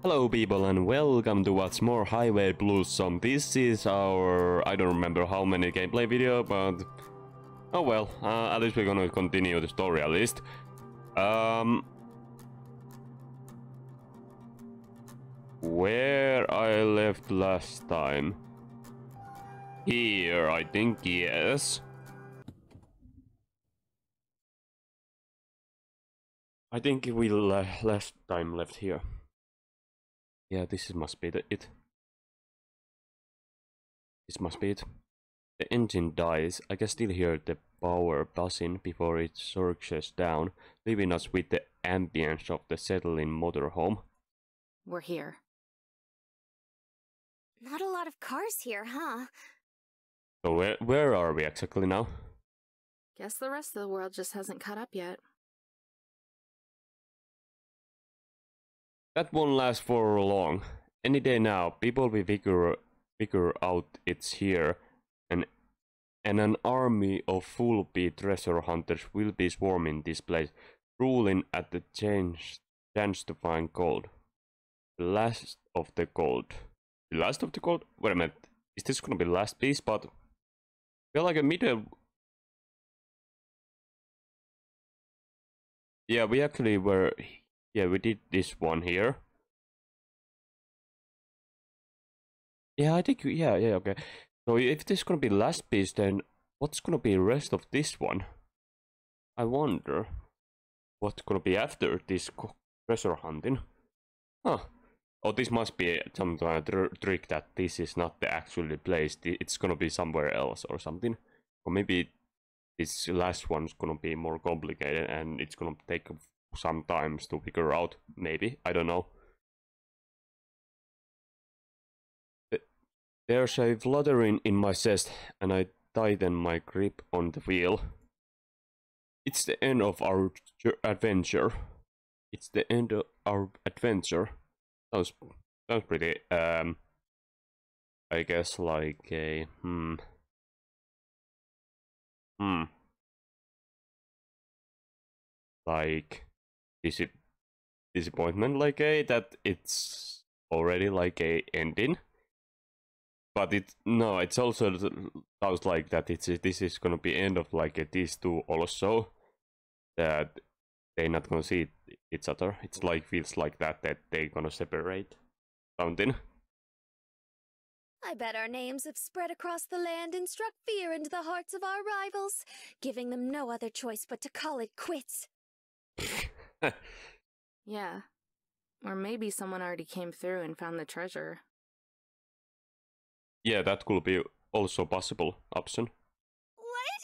Hello people and welcome to what's more Highway Blossom. This is our, I don't remember how many gameplay video, but oh well, at least we're gonna continue the story at least. Where I left last time? Here, I think, yes. I think we last time left here. Yeah, this must be it. This must be it. The engine dies. I can still hear the power buzzing before it surges down, leaving us with the ambience of the settling motorhome. We're here. Not a lot of cars here, huh? So where are we exactly now? Guess the rest of the world just hasn't caught up yet. That won't last for long. Any day now, people will figure out it's here, and an army of full-beat treasure hunters will be swarming this place, ruling at the chance to find gold. The last of the gold. The last of the gold? Wait a minute. Is this gonna be the last piece? But I feel like a middle. Yeah, we actually were. Yeah, we did this one here. Yeah, I think. Yeah, okay. So if this is gonna be the last piece, then what's gonna be the rest of this one? I wonder what's gonna be after this treasure hunting. Huh. Oh, this must be some kind of trick that this is not the actual place. It's gonna be somewhere else or something. Or maybe this last one's gonna be more complicated and it's gonna take some time to figure out. Maybe. I don't know. There's a fluttering in my chest and I tighten my grip on the wheel. It's the end of our adventure. It's the end of our adventure. Sounds pretty, I guess like a, like, disappointment, like a, that it's already like a ending. But it's also sounds like that this is gonna be end of like these two also, that they're not gonna see each other. It's like feels like that they're gonna separate something. I bet our names have spread across the land and struck fear into the hearts of our rivals, giving them no other choice but to call it quits. Yeah. Or maybe someone already came through and found the treasure. Yeah, that could be also possible option. What?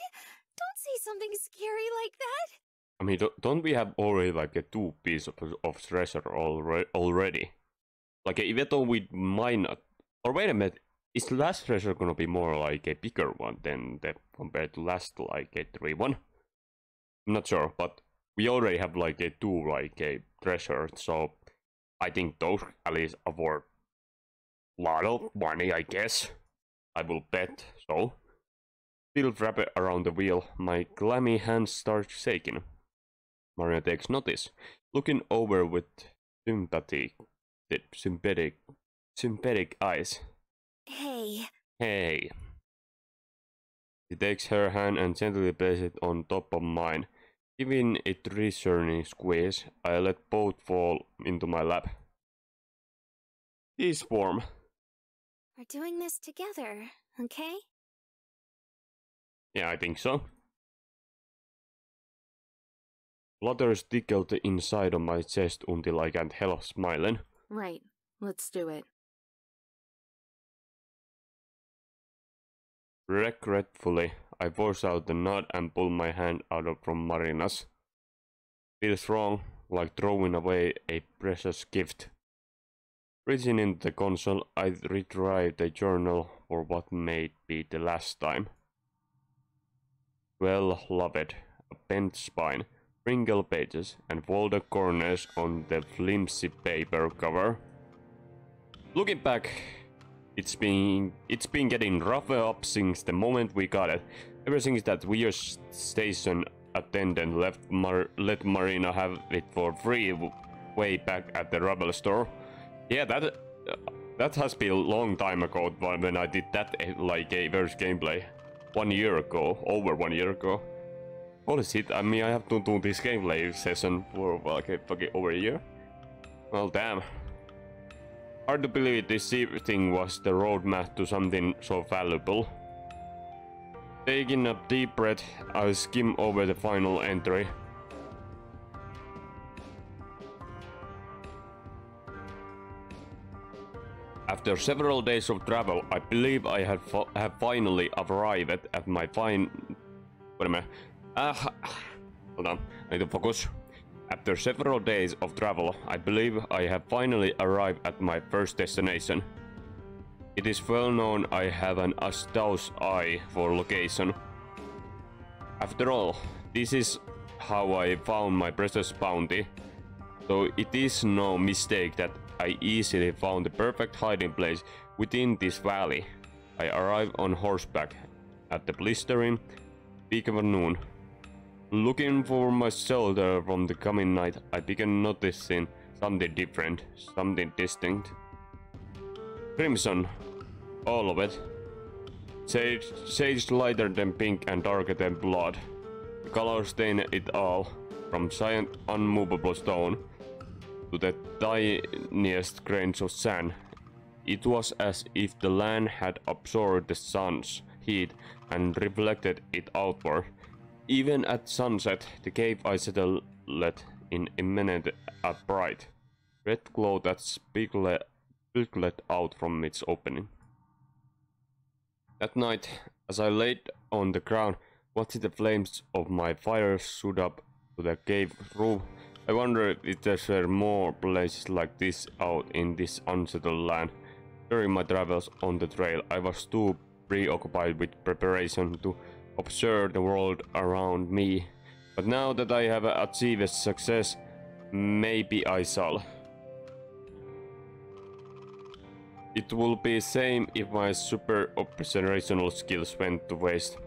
Don't say something scary like that. I mean, don't we have already like a 2 piece of treasure already? Like even though we might not. Or wait a minute, is the last treasure gonna be more like a bigger one than compared to last like a 3 one? I'm not sure, but we already have like a 2 like a treasure, so I think those at least are worth a lot of money, I guess. I will bet so. Still wrap it around the wheel, my clammy hands start shaking. Marina takes notice, looking over with sympathetic eyes. Hey. Hey. She takes her hand and gently places it on top of mine. Giving it a reassuring squeeze, I let both fall into my lap. He's warm. We're doing this together, okay? Yeah, I think so. Flutters tickled the inside of my chest until I can't help smiling. Right. Let's do it. Regretfully, I force out the nut and pull my hand out from Marina's. Feels wrong, like throwing away a precious gift. Reaching into the console, I retrieve the journal for what may be the last time. Well, loved, a bent spine, wrinkled pages, and folded corners on the flimsy paper cover. Looking back, it's been getting rougher up since the moment we got it. Ever since that weird station attendant let Marina have it for free way back at the rubble store. Yeah, that has been a long time ago when I did that like a verse gameplay. 1 year ago, over 1 year ago. Holy shit, I mean I have to do this gameplay session for like fucking over a year. Well damn. Hard to believe this thing was the roadmap to something so valuable. Taking a deep breath, I skim over the final entry. After several days of travel, I believe I have finally arrived at my Wait a minute. Hold on, I need to focus. After several days of travel, I believe I have finally arrived at my first destination. It is well known I have an astounding eye for location. After all, this is how I found my precious bounty. So it is no mistake that I easily found the perfect hiding place within this valley. I arrived on horseback at the blistering peak of noon. Looking for my shelter from the coming night, I began noticing something different, something distinct. Crimson, all of it. Shades lighter than pink and darker than blood. The color stained it all, from giant unmovable stone to the tiniest grains of sand. It was as if the land had absorbed the sun's heat and reflected it outward. Even at sunset, the cave I settled in emitted a bright red glow that speckled out from its opening. At night, as I laid on the ground, watching the flames of my fire shoot up to the cave roof, I wondered if there were more places like this out in this unsettled land. During my travels on the trail, I was too preoccupied with preparation to observe the world around me. But now that I have achieved success, maybe I shall. It will be the same if my super operational skills went to waste.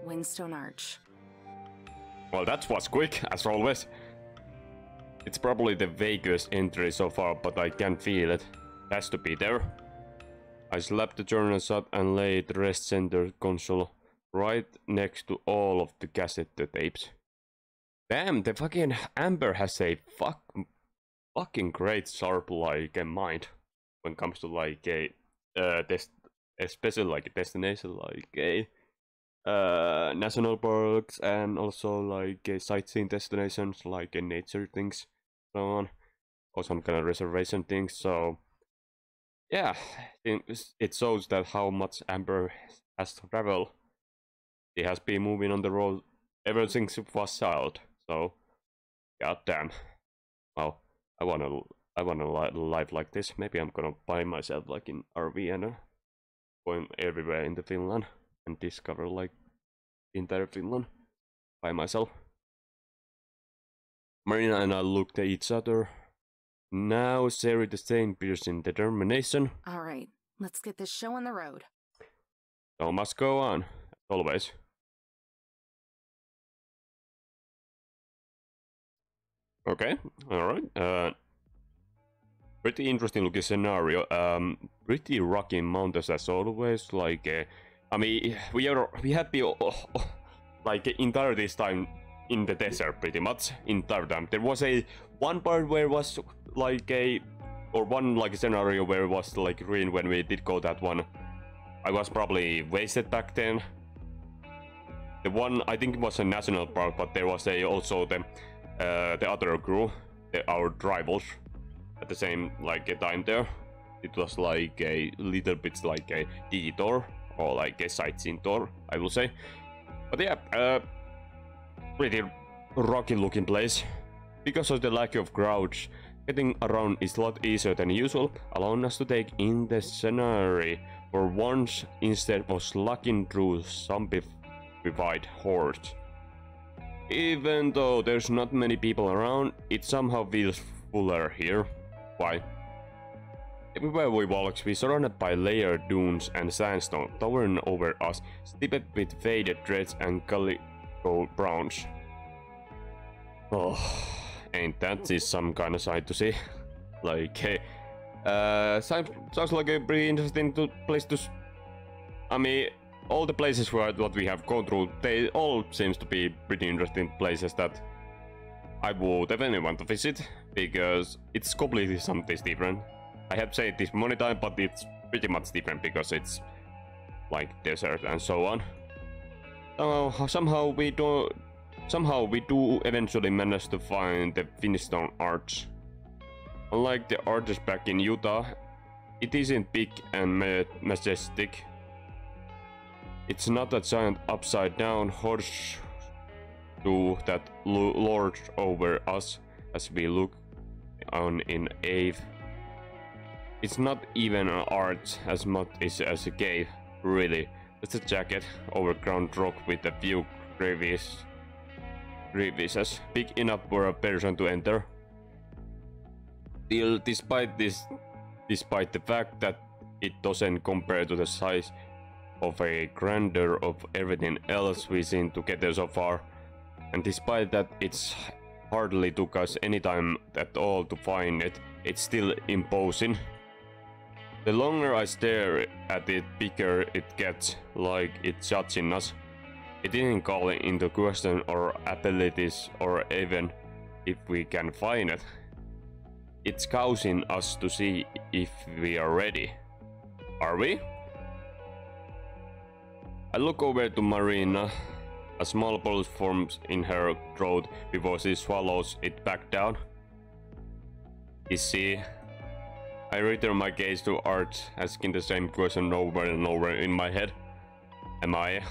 Windstone Arch. Well, that was quick, as always. It's probably the vaguest entry so far, but I can feel it. Has to be there. I slapped the journal shut and laid the rest center console right next to all of the cassette tapes. Damn, the fucking Amber has a fucking great sharp like mind when it comes to like a especially like a destination like a national parks and also like sightseeing destinations like nature things, so on, or some kind of reservation things. So yeah, it shows that how much Amber has traveled. He has been moving on the road ever since he was child. So goddamn. Well, I wanna live like this. Maybe I'm gonna buy myself like an RV and going everywhere in the Finland and discover like entire Finland by myself. Marina and I looked at each other. Now sharing the same piercing determination. Alright, let's get this show on the road. So must go on, as always. Okay, alright. Pretty interesting looking scenario. Pretty rocky mountains as always. Like, I mean, we have been like entire this time in the desert, pretty much entire time. There was one part where it was like one scenario where it was like green when we did go that one. I was probably wasted back then. The one I think it was a national park, but there was also the other crew, our rivals, at the same like time there. It was like a little bit like a detour or like a sightseeing tour, I will say. But yeah, pretty rocky looking place. Because of the lack of crowds, getting around is a lot easier than usual, allowing us to take in the scenery for once instead of slugging through zombified hordes. Even though there's not many people around, it somehow feels fuller here. Why? Everywhere we walk, we're surrounded by layered dunes and sandstone towering over us, tipped with faded reds and calico browns. Oh, ain't that just some kind of sight to see? Like, hey, Sounds like a pretty interesting place to. I mean, all the places what we have gone through, they all seems to be pretty interesting places that I would definitely want to visit because it's completely something different. I have said this many times, but it's pretty much different because it's like desert and so on. Somehow we do eventually manage to find the Finstone Arch. Unlike the arches back in Utah, it isn't big and majestic. It's not a giant upside-down horseshoe that lords over us as we look on in Ave. It's not even an arch as much as a cave, really. It's a jagged, overgrown rock with a few crevices big enough for a person to enter. Still, despite the fact that it doesn't compare to the size of a grandeur of everything else we've seen together so far, and despite that it's hardly took us any time at all to find it, it's still imposing. The longer I stare at it, bigger it gets, like it's judging us. It isn't calling into question our abilities or even if we can find it. It's causing us to see if we are ready. Are we? I look over to Marina. A small pulse forms in her throat before she swallows it back down. Is she? I return my gaze to Art, asking the same question over and over in my head. Am I?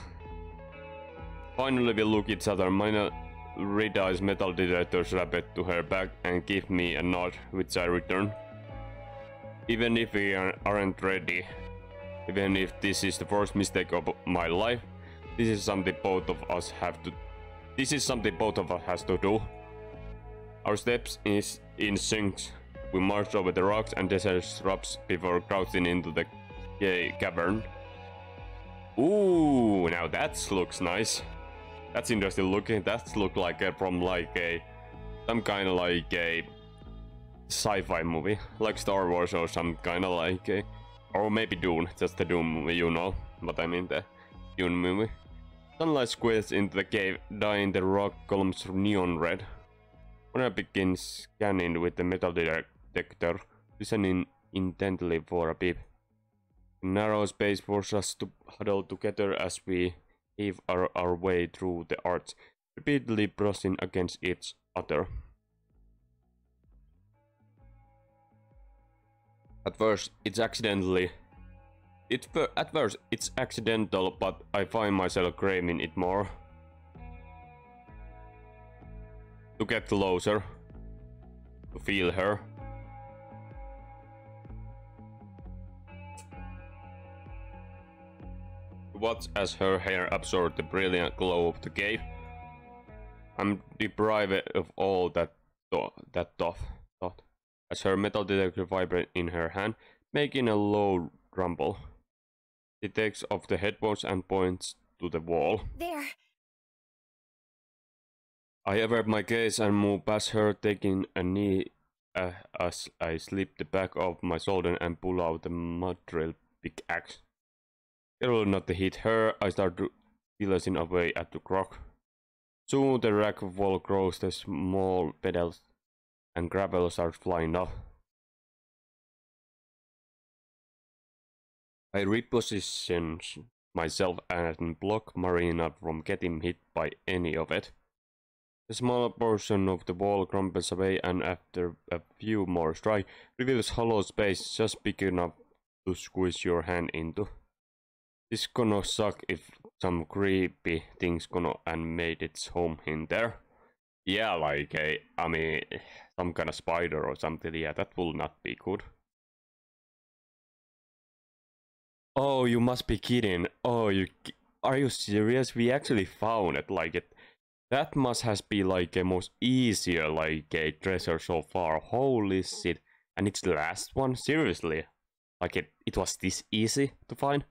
Finally we look each other. Rida's metal detector slapped to her back and give me a nod, which I return. Even if we aren't ready, even if this is the first mistake of my life, this is something both of us has to do. Our steps is in sync. We march over the rocks and desert shrubs before crouching into the cavern. Ooh, now that looks nice. That's interesting looking. That looks like from some kind of like a sci-fi movie, like Star Wars or some kind of like a, or maybe Dune, just the Dune movie, you know what I mean, the Dune movie. Sunlight squeezes into the cave, dyeing the rock columns neon red. When I begin scanning with the metal detector, listening intently for a beep. A narrow space forces us to huddle together as we heave our way through the arch, repeatedly brushing against each other. At first, it's accidental, but I find myself craving it more. To get closer, to feel her. To watch as her hair absorbs the brilliant glow of the cave. I'm deprived of all that thought, as her metal detector vibrates in her hand, making a low rumble. She takes off the headphones and points to the wall. There. I avert my gaze and move past her, taking a knee as I slip the back of my shoulder and pull out the mud drill pickaxe. Careful not to hit her, I start balancing away at the rock. Soon the rack wall grows, the small pedals and gravel starts flying off. I reposition myself and block Marina from getting hit by any of it. The small portion of the wall crumbles away, and after a few more strikes, reveals hollow space just big enough to squeeze your hand into. This gonna suck if some creepy thing's gonna and made its home in there. Yeah, like some kind of spider or something. Yeah, that will not be good. Oh, you must be kidding. Oh, are you serious? We actually found it. That must has been like a most easier like a treasure so far. Holy shit! And it's the last one. Seriously, like it was this easy to find.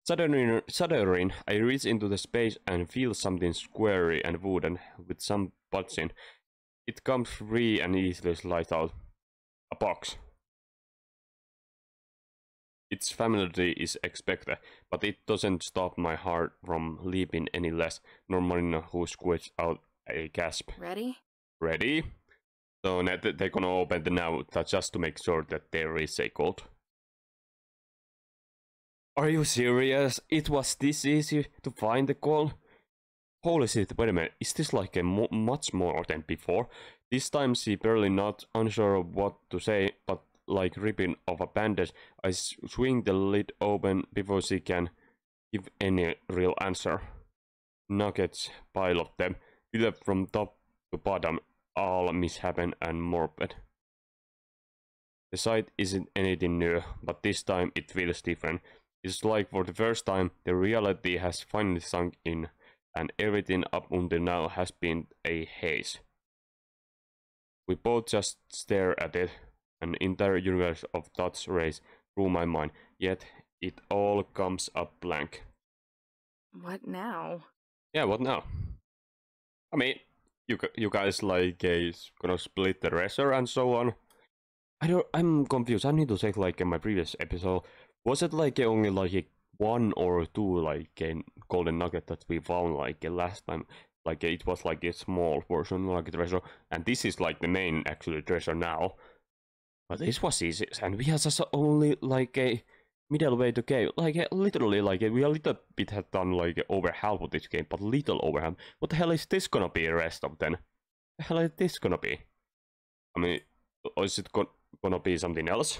Shuddering, I reach into the space and feel something squarey and wooden with some budging. It comes free and easily slides out. A box. its familiarity is expected, but it doesn't stop my heart from leaping any less, nor Marina, who squeezed out a gasp. Ready? Ready? So they're gonna open the now just to make sure that there is a code. Are you serious? It was this easy to find the call? Holy shit, wait a minute, is this like a much more than before? This time she barely not unsure of what to say, but like ripping off a bandage, I swing the lid open before she can give any real answer. Nuggets, pile of them, filled from top to bottom, all misshapen and morbid. The sight isn't anything new, but this time it feels different. It's like for the first time the reality has finally sunk in, and everything up until now has been a haze. We both just stare at it. An entire universe of thoughts race through my mind, yet it all comes up blank. What now? Yeah, what now? I mean, you guys like gonna split the treasure and so on. I'm confused. I need to check like in my previous episode. Was it like only like one or two like golden nugget that we found like last time? Like it was like a small portion like treasure, and this is like the main actually treasure now. But this was easy, and we have just only like a middle way to game. Like literally, like we a little bit have done like over half of this game, but little over half. What the hell is this gonna be? The rest of then? The hell is this gonna be? I mean, or is it gonna be something else?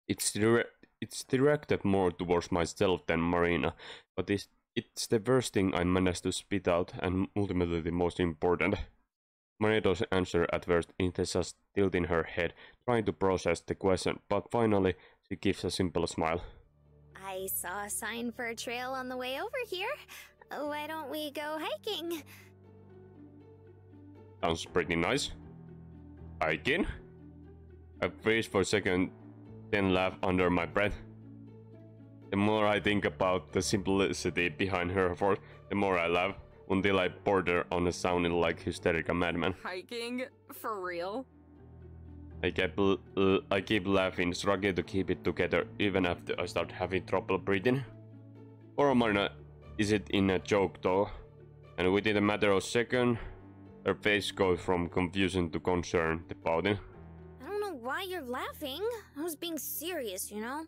It's directed more towards myself than Marina, but it's the worst thing I managed to spit out, and ultimately the most important. Marina's answer at first is just tilting her head, trying to process the question, but finally she gives a simple smile. I saw a sign for a trail on the way over here. Why don't we go hiking? Sounds pretty nice. Hiking? I freeze for a second, then laugh under my breath. The more I think about the simplicity behind her effort, the more I laugh, until I border on sounding like hysterical madman. Hiking? For real? I keep laughing, struggling to keep it together even after I start having trouble breathing. Poor Marina, is it in a joke though? And within a matter of seconds, her face goes from confusion to concern about it. I don't know why you're laughing. I was being serious, you know?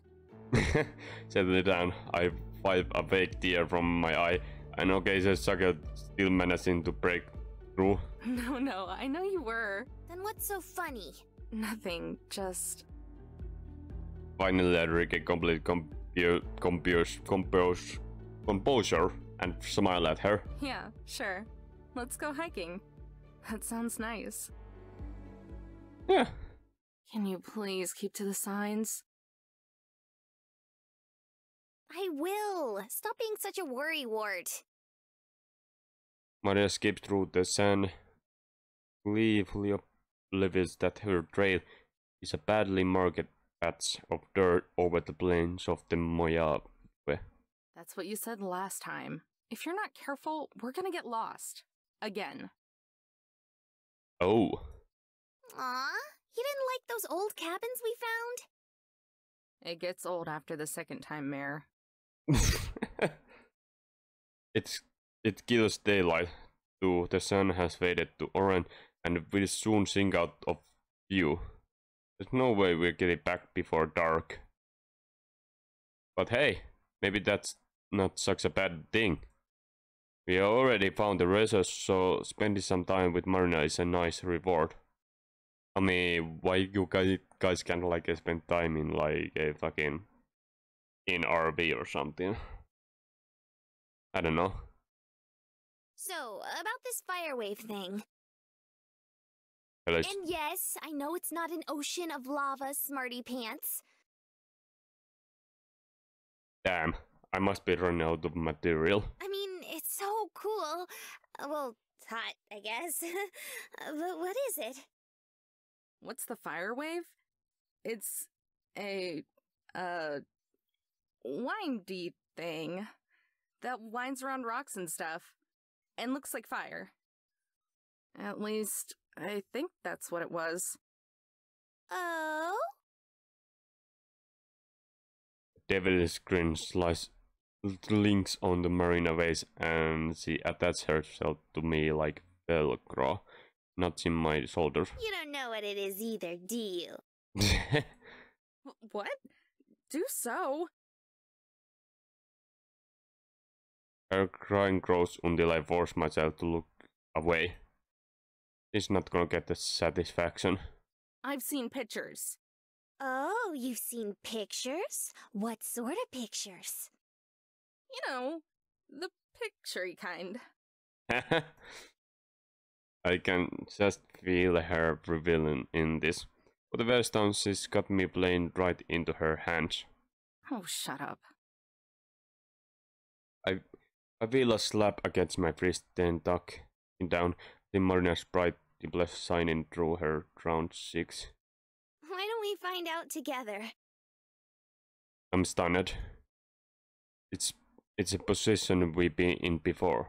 Settle down. I wipe a fake tear from my eye. And okay, the sucker still managing to break through. No, I know you were. Then what's so funny? Nothing, just... Finally, I regain complete composure and smile at her. Yeah, sure. Let's go hiking. That sounds nice. Yeah. Can you please keep to the signs? I will. Stop being such a worrywart. Maria skips through the sand, gleefully oblivious that her trail is a badly marked patch of dirt over the plains of the Mojave. That's what you said last time. If you're not careful, we're gonna get lost. Again. Oh. Aw, you didn't like those old cabins we found? It gets old after the second time, Mare. It kills daylight too. The sun has faded to orange and will soon sink out of view. There's no way we'll get it back before dark. But hey, maybe that's not such a bad thing. We already found the resource, so spending some time with Marina is a nice reward. I mean, why you guys can't like spend time in like a fucking in RV or something? I don't know. So, about this fire wave thing. Hello. And yes, I know it's not an ocean of lava, smarty pants. Damn, I must be running out of material. I mean, it's so cool. Well, it's hot, I guess. But what is it? What's the fire wave? It's a, windy thing that winds around rocks and stuff and looks like fire. At least, I think that's what it was. Oh? devilish grin links on the Marina face, and she attaches herself to me like Velcro, nuts in my shoulders. You don't know what it is either, do you? What? Do so. Her crying grows until I force myself to look away. She's not gonna get the satisfaction. I've seen pictures. Oh, you've seen pictures? What sort of pictures? You know, the picture-y kind. I can just feel her revealing in this. For the first time, she's got me playing right into her hands. Oh, shut up. I feel a slap against my wrist, then tuck it down. The Marina's bright dimple shining through her round cheeks. Why don't we find out together? I'm stunned. It's a position we've been in before.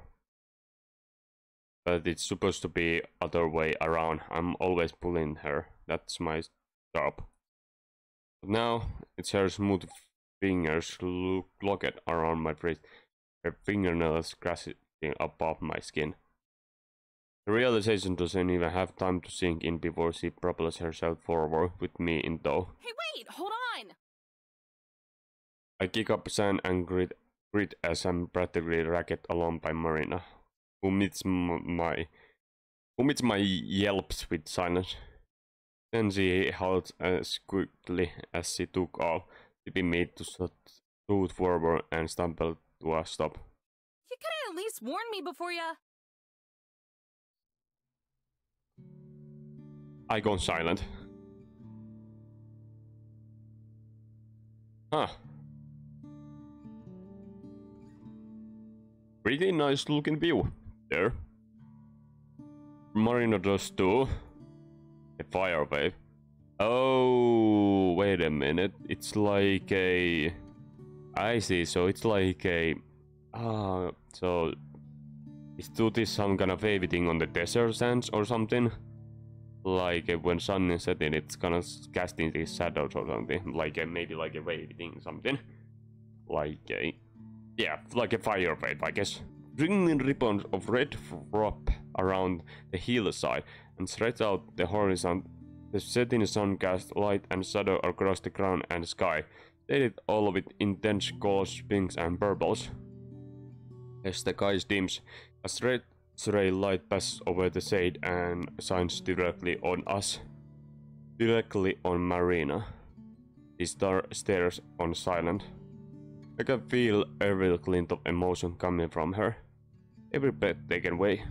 But it's supposed to be other way around. I'm always pulling her. That's my job. But now it's her smooth fingers locked around my wrist. Her fingernails scratching above my skin. The realization doesn't even have time to sink in before she propels herself forward with me in tow. Hey, wait! Hold on! I kick up sand and grit as I'm practically ragged along by Marina, who meets my yelps with silence. Then she halts as quickly as she took off, tipping me to shoot forward and stumble to a stop. You could at least warn me before ya. I go silent. Huh. Pretty nice looking view there. Marina does too. A fire wave. Oh, wait a minute. It's like a... I see, so it's like a... so... Is this some kind of wavy thing on the desert sands or something? Like when sun is setting, it's gonna casting these shadows or something. Like maybe like a wavy thing, something. Like a... Yeah, like a fire wave, I guess. Ringing ribbons of red wrap around the hillside and stretch out the horizon. The setting sun casts light and shadow across the ground and sky, shaded all with intense colors, pinks and purples. As the sky dims, a straight ray light passes over the shade and shines directly on us. Directly on Marina. She stares on silent. I can feel every glint of emotion coming from her. Every breath taken away.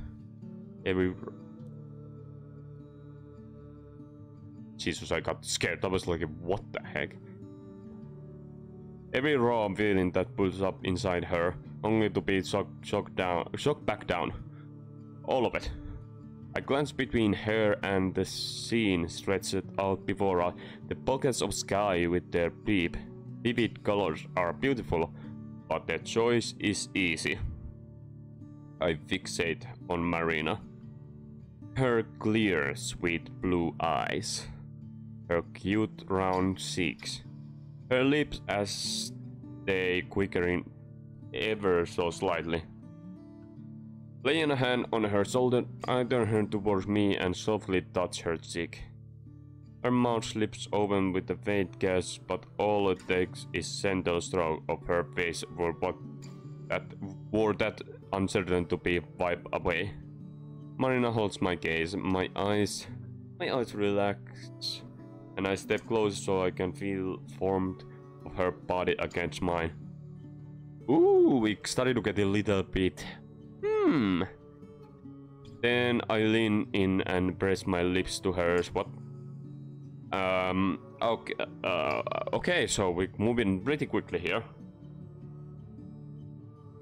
Jesus, I got scared. I was like, what the heck? Every raw feeling that pulls up inside her, only to be shocked back down. All of it. I glance between her and the scene stretched out before us. The pockets of sky with their vivid colors are beautiful, but the choice is easy. I fixate on Marina. Her clear, sweet blue eyes. Her cute round cheeks. Her lips as they quickering ever so slightly. Laying a hand on her shoulder, I turn her towards me and softly touch her cheek. Her mouth slips open with a faint gasp, but all it takes is gentle stroke of her face for that uncertain to be wiped away. Marina holds my gaze. My eyes relax, and I step closer so I can feel warmth of her body against mine. Ooh, we started to get a little bit. Then I lean in and press my lips to hers. What? Okay, so we're moving pretty quickly here.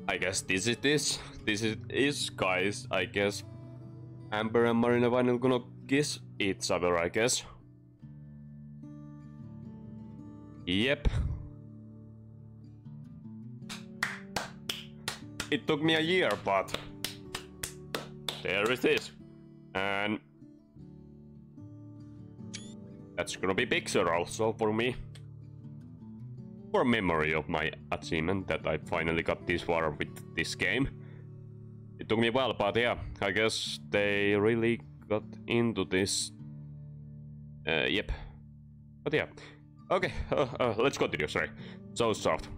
I guess this is guys, I guess Amber and Marina are gonna kiss each other, I guess. Yep. It took me a year, but there it is. And that's gonna be picture also for me. for memory of my achievement that I finally got this far with this game. It took me a while, but yeah, I guess they really got into this. Yep. But yeah. Okay, let's continue, sorry. So soft.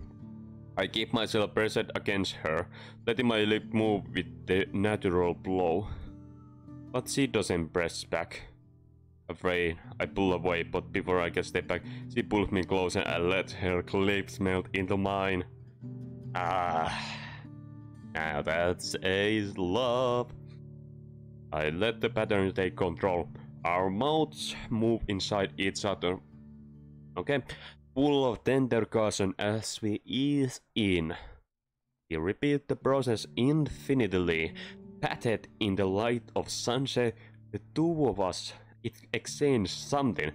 I keep myself pressed against her, letting my lip move with the natural blow. But she doesn't press back. Afraid, I pull away, but before I can step back, she pulls me closer and lets her lips melt into mine. Ah, now that's A's love. I let the pattern take control. Our mouths move inside each other. Okay, full of tender caution as we ease in. We repeat the process infinitely. Patted in the light of sunset, the two of us exchange something.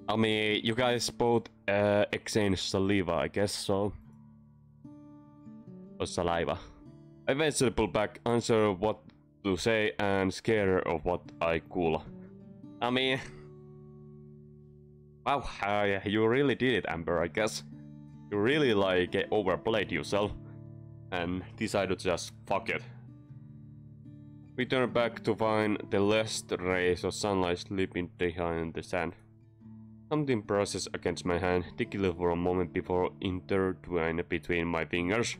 I mean, you guys both exchange saliva, I guess so. Or saliva. I eventually pull back, unsure what to say and scared of what I could. I mean, wow, you really did it, Amber, I guess. You really like overplayed yourself and decided to just fuck it. We turn back to find the last rays of sunlight sleeping behind the sand. Something brushes against my hand, tickling for a moment before intertwining between my fingers.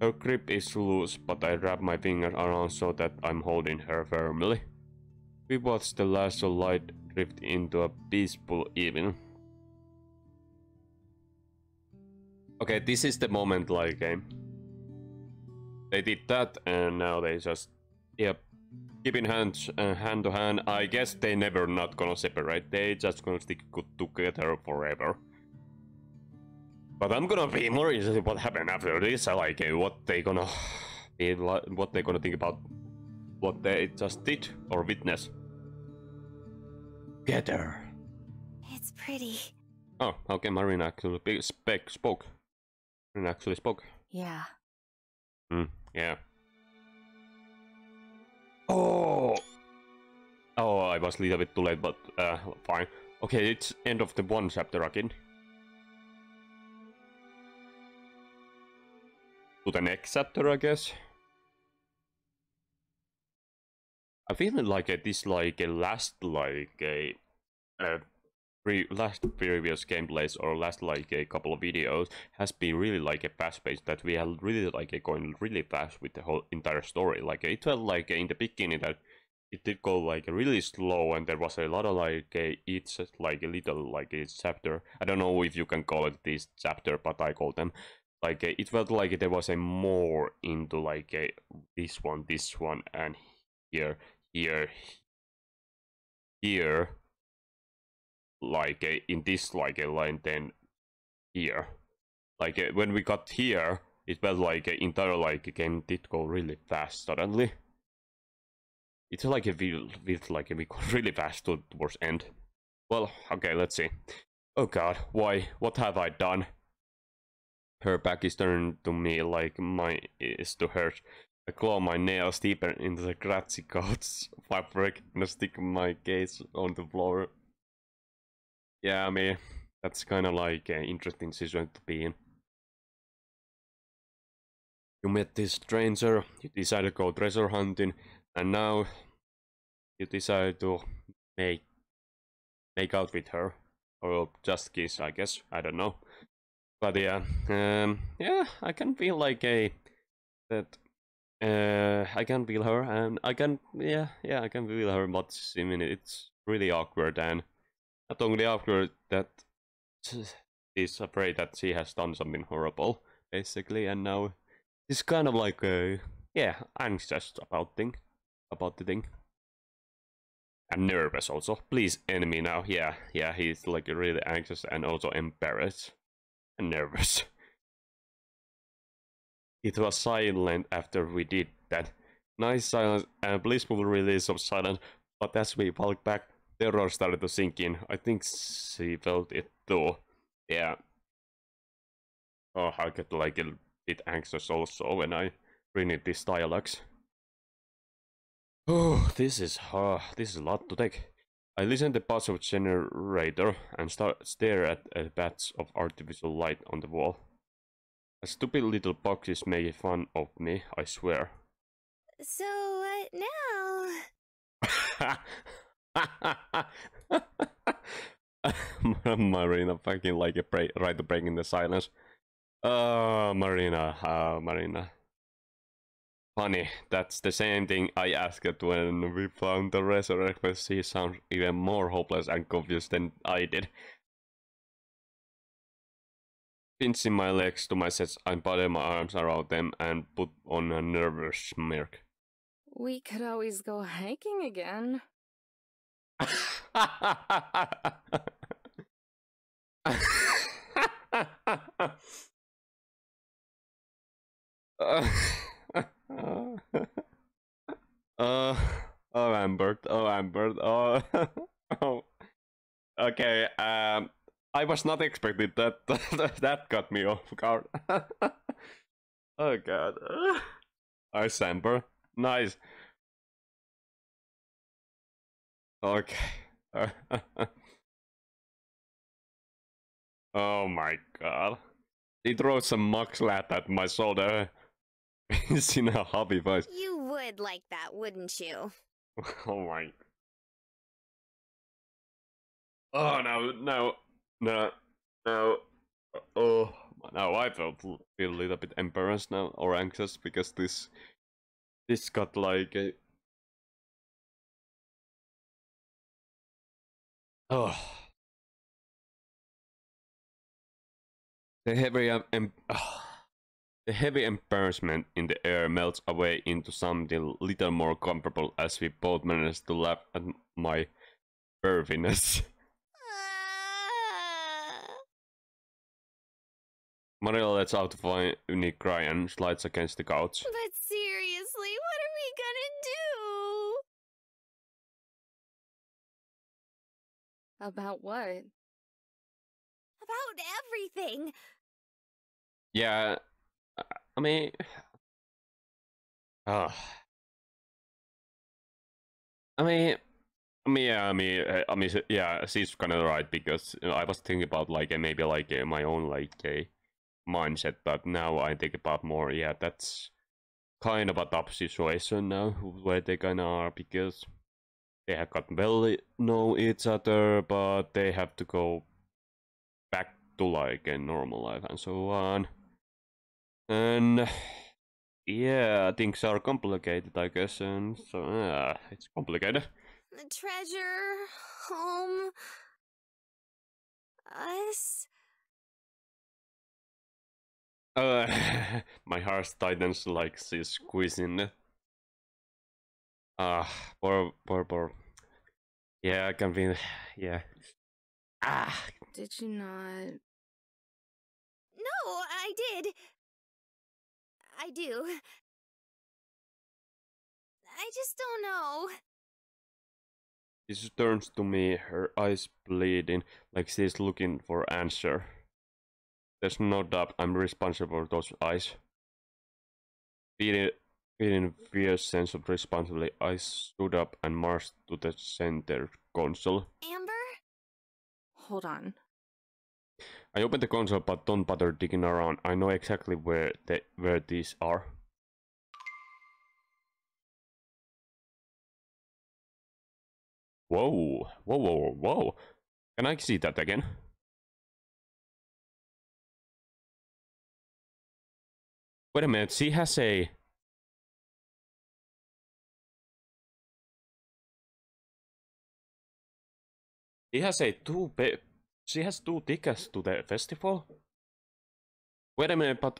Her grip is loose, but I wrap my fingers around so that I'm holding her firmly. We watch the last of light drift into a peaceful evening. Okay, this is the moment, like, they did that, and now they just, yep, keeping hands hand to hand. I guess they never not gonna separate. They just gonna stick together forever. But I'm gonna be more interested what happened after this. Like what they gonna think about what they just did or witness. Together. It's pretty. Oh, okay. Marina actually spoke. Marina actually spoke. Yeah. Yeah. Oh, I was a little bit too late, but fine. Okay, it's end of the one chapter again. To the next chapter, I guess. I feel like this last previous gameplays or last a couple of videos has been really fast-paced, that we are really going really fast with the whole entire story. Like it felt like in the beginning that it did go really slow, and there was a lot of each each chapter. I don't know if you can call it this chapter, but I call them. It felt like there was a more into this one, and here, in this line, then here. When we got here, it felt like entire game did go really fast suddenly. It's like it feels like we got really fast towards end. Well, okay, let's see. Oh god, why? What have I done? Her back is turned to me like mine is to hers. I claw my nails deeper into the grassy coat's fabric and stick my gaze on the floor. Yeah, I mean, that's kind of an interesting situation to be in. You met this stranger, you decided to go treasure hunting, and now you decide to make out with her. Or just kiss, I guess. I don't know. But yeah, yeah, I can feel I can feel her, and I can, I can feel her, but I mean, it's really awkward, and not only awkward that she's afraid that she has done something horrible, basically, and now she's kind of anxious about the thing. And nervous also. Please end me now. Yeah, he's really anxious and also embarrassed. And nervous. It was silent after we did that. Nice silence and blissful release of silence, but as we walked back, terror started to sink in. I think she felt it too. Yeah. Oh, I get a bit anxious also when I read these dialogues. Oh, this is a lot to take. I listen to the buzz of generator and stare at a patch of artificial light on the wall. A stupid little box is making fun of me, I swear. So, what now? Marina fucking like a right to breaking the silence. Marina. Funny, that's the same thing I asked when we found the resurrect, but she sounds even more hopeless and confused than I did. Pinching my legs to my chest, I put my arms around them and put on a nervous smirk. We could always go hiking again. Oh, Amber. Oh. Okay, I was not expecting that. That got me off guard. Oh god. Nice, Amber. Nice. Okay. Oh my god. He throws some muck slat at my shoulder. He's in a hobby voice. You would like that, wouldn't you? Oh my. Oh no. Oh, now I feel a little bit embarrassed now or anxious because this got like a. Oh. The heavy embarrassment in the air melts away into something little more comfortable as we both manage to laugh at my perviness. Maria lets out a funny unique cry and slides against the couch. But seriously, what are we gonna do? About what? About everything. Yeah, I mean, yeah, she's kind of right because I was thinking about like maybe like my own like mindset, but now I think about more. Yeah, that's kind of a tough situation now where they kind of are because they have got well know each other, but they have to go back to like a normal life and so on. And yeah, things are complicated, I guess, and so it's complicated. The treasure, home, us. My heart tightens like she's squeezing it. Poor. Yeah, I can feel. Yeah. Did you not? No, I did. I do. I just don't know. She turns to me, her eyes bleeding, like she's looking for answer. There's no doubt I'm responsible for those eyes. Feeling a fierce sense of responsibility, I stood up and marched to the center console. Amber? Hold on. I opened the console but don't bother digging around. I know exactly where these are. Whoa. Can I see that again? Wait a minute, she has a... She has two tickets to the festival? Wait a minute, but...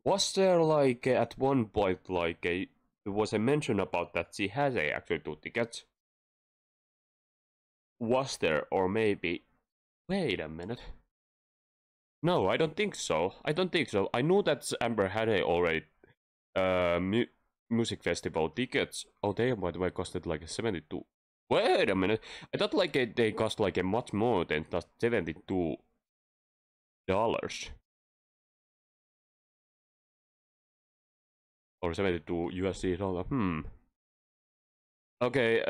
Was there like at one point like there was a mention about that she has actually two tickets? Was there, or maybe... Wait a minute. No, I don't think so. I knew that Amber had already music festival tickets. Oh, they by the way costed like 72. Wait a minute. I thought like they cost like a much more than just $72. Or 72 USD dollar. Okay,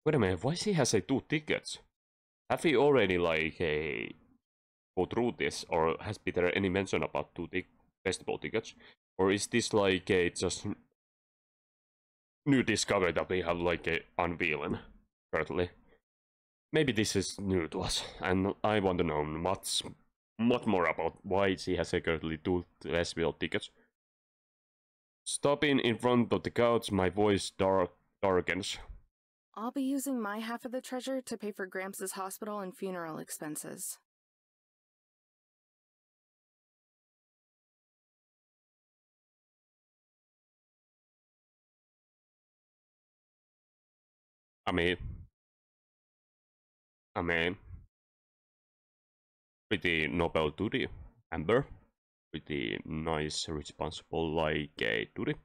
wait a minute, why she has 2 tickets? Have we already like go through this, or has been there any mention about 2 festival tickets? Or is this like a just new discovery that we have like a unveiling currently? Maybe this is new to us, and I want to know much more about why she has currently 2 festival tickets. Stopping in front of the couch, my voice darkens. I'll be using my half of the treasure to pay for Gramps' hospital and funeral expenses. I mean, pretty noble duty, Amber. Pretty nice, responsible, like a duty.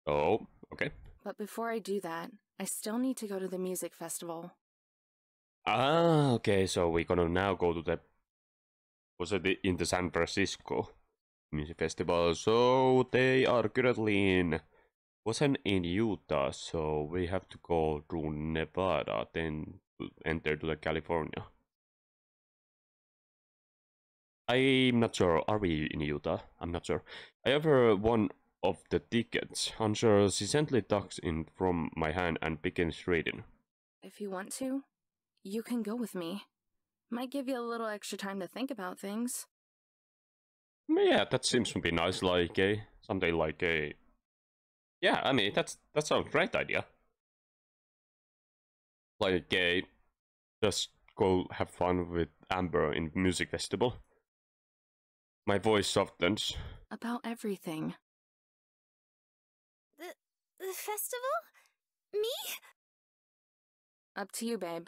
Oh, okay. But before I do that, I still need to go to the music festival. Ah, okay, so we're gonna now go to the... Was it in the San Francisco Music Festival? So they are currently in... Wasn't in Utah, so we have to go to Nevada, then enter to the California. I'm not sure. Are we in Utah? I'm not sure. I have one of the tickets. Unsure, she gently tucks in from my hand and begins reading. If you want to, you can go with me. Might give you a little extra time to think about things. Yeah, that seems to be nice. Like a something like a. Yeah, I mean that's a great idea. Like a, just go have fun with Amber in music festival. My voice softens. About everything. The festival? Me? Up to you, babe.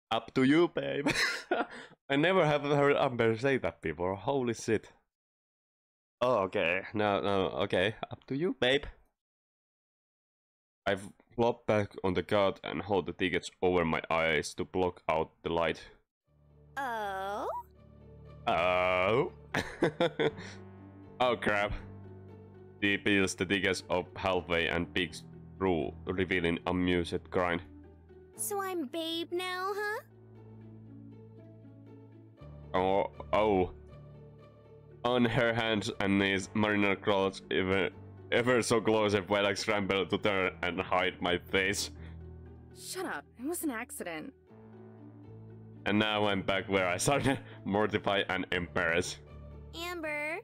Up to you, babe. I never have heard Amber say that before. Holy shit. Oh, okay. No, okay. Up to you, babe. I've flopped back on the couch and hold the tickets over my eyes to block out the light. Oh? Oh. Oh crap. He peels the tickets up halfway and peeks through, revealing a amused grind. So I'm Babe now, huh? Oh. On her hands and knees, Marina crawls ever so close while I scramble to turn and hide my face. Shut up. It was an accident. And now I'm back where I started, mortified and embarrassed. Amber?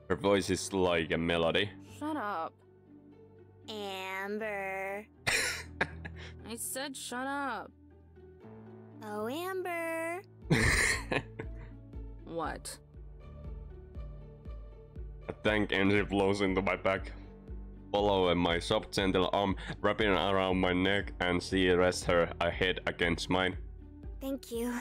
Her voice is like a melody. Shut up. Amber. I said shut up. Oh, Amber. What? A thank energy flows into my back, following my soft, gentle arm wrapping around my neck, and she rests her head against mine. Thank you.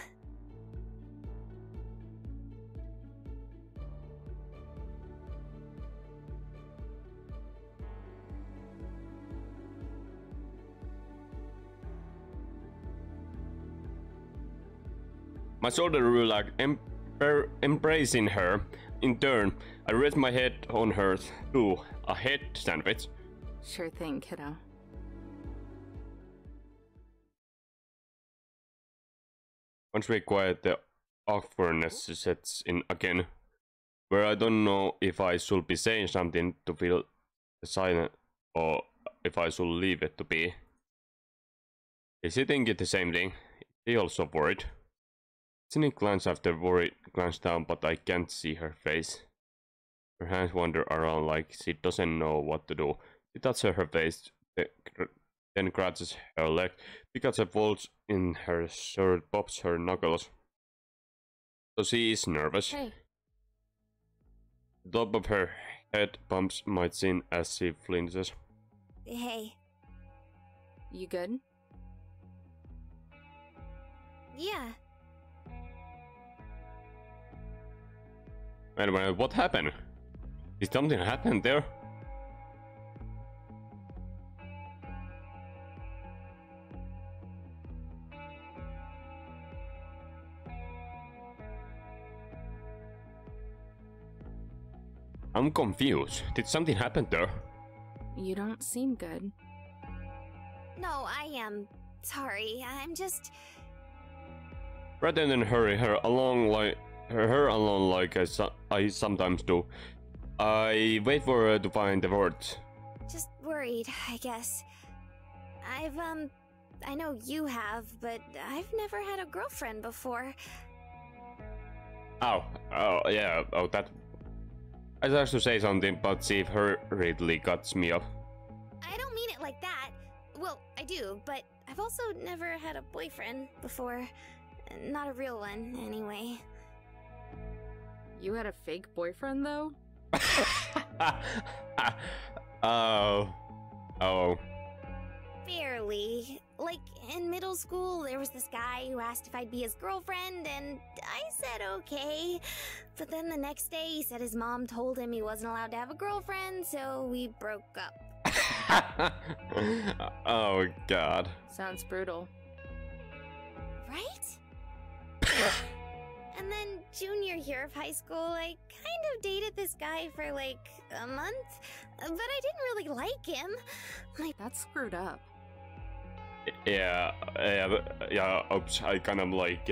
My shoulder relaxed, embracing her. In turn, I rest my head on hers, too, a head sandwich. Sure thing, kiddo. Once we quiet, the awkwardness sets in again, where I don't know if I should be saying something to fill the silence or if I should leave it to be. Is he thinking the same thing? He also worried. Cynic glance after worried glance down, but I can't see her face. Her hands wander around like she doesn't know what to do. She touches her face, then scratches her leg, because a bulge in her shirt pops her knuckles. So she is nervous. Hey. The top of her head bumps my chin as she flinches. Hey. You good? Yeah. Wait a minute, what happened? Did something happen there? I'm confused. Did something happen there? You don't seem good. No, I am sorry. I'm just. Rather than hurry her along like I sometimes do, I wait for her to find the words. Just worried, I guess. I know you have, but I've never had a girlfriend before. Oh, yeah, that... I was to say something, but see if hurriedly cuts me off. I don't mean it like that. Well, I do, but I've also never had a boyfriend before. Not a real one, anyway. You had a fake boyfriend, though? Oh. Barely. Like, in middle school, there was this guy who asked if I'd be his girlfriend, and I said okay. But then the next day, he said his mom told him he wasn't allowed to have a girlfriend, so we broke up. Oh, God. Sounds brutal. Right? And then junior year of high school, I kind of dated this guy for like a month, but I didn't really like him. That's screwed up. Yeah, oops, I kind of like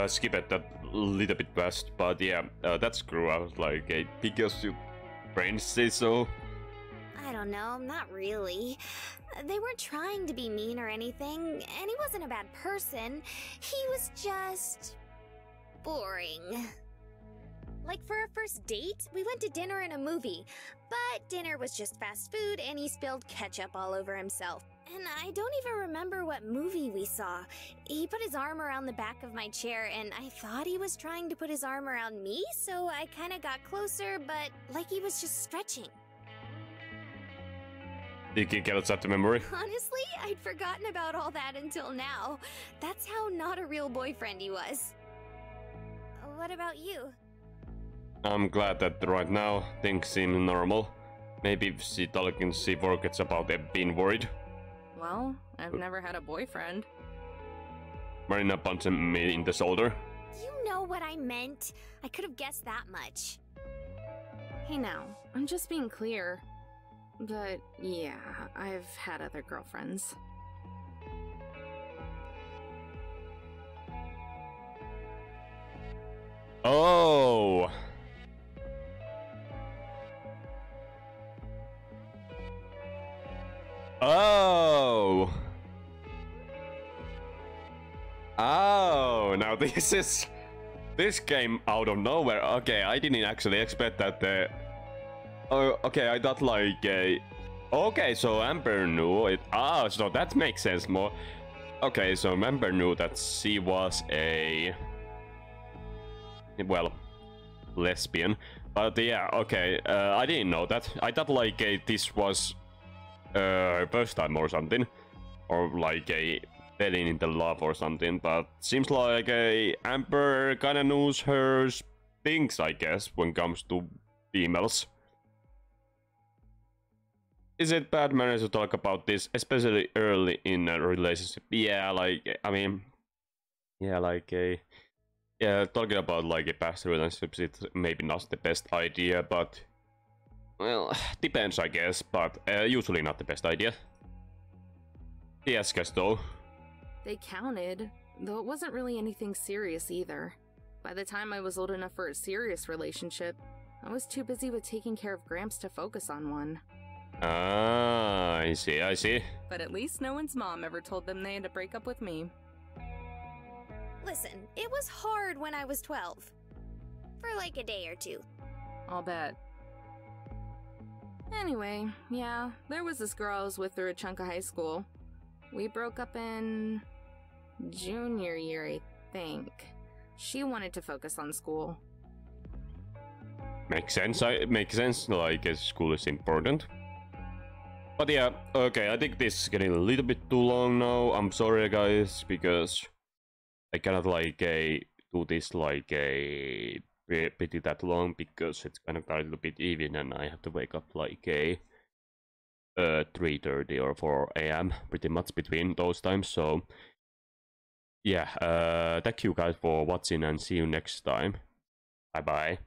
skip it that little bit fast, but yeah, that's screw up, like, because your friends say so. I don't know, not really. They weren't trying to be mean or anything, and he wasn't a bad person. He was just boring. Like, for our first date, we went to dinner and a movie, but dinner was just fast food and he spilled ketchup all over himself. And I don't even remember what movie we saw. He put his arm around the back of my chair and I thought he was trying to put his arm around me, so I kind of got closer, but like he was just stretching. You can get us out the memory. Honestly, I'd forgotten about all that until now. That's how not a real boyfriend he was. What about you? I'm glad that right now things seem normal. Maybe if she forgets about them being worried. Well, I've never had a boyfriend. Marina punched me in the shoulder. You know what I meant. I could have guessed that much. Hey now, I'm just being clear. But yeah, I've had other girlfriends. Oh! Oh! Oh, now this came out of nowhere. Okay, I didn't actually expect that. Oh, okay, I thought like okay, so Amber knew it. Ah, so that makes sense more. Okay, so Amber knew that she was a, well, lesbian. But yeah, okay, I didn't know that. I thought like this was her first time or something, or like a falling into love or something. But seems like Amber kind of knows her things, I guess, when it comes to females. Is it bad manners to talk about this, especially early in a relationship? Yeah, like, I mean, yeah, like yeah, talking about like a past relationships, it's maybe not the best idea, but well, depends, I guess, but usually not the best idea. Yes, guys, though. They counted, though it wasn't really anything serious either. By the time I was old enough for a serious relationship, I was too busy with taking care of Gramps to focus on one. Ah, I see. But at least no one's mom ever told them they had to break up with me. Listen, it was hard when I was 12. For like a day or two. I'll bet. Anyway, yeah, there was this girl I was with through a chunk of high school. We broke up in junior year, I think. She wanted to focus on school. Makes sense, like school is important. But yeah, okay, I think this is getting a little bit too long now. I'm sorry guys, because I cannot like do this like pretty that long, because it's kind of a little bit even and I have to wake up like 3:30 or 4 AM, pretty much between those times. So yeah, thank you guys for watching and see you next time. Bye bye.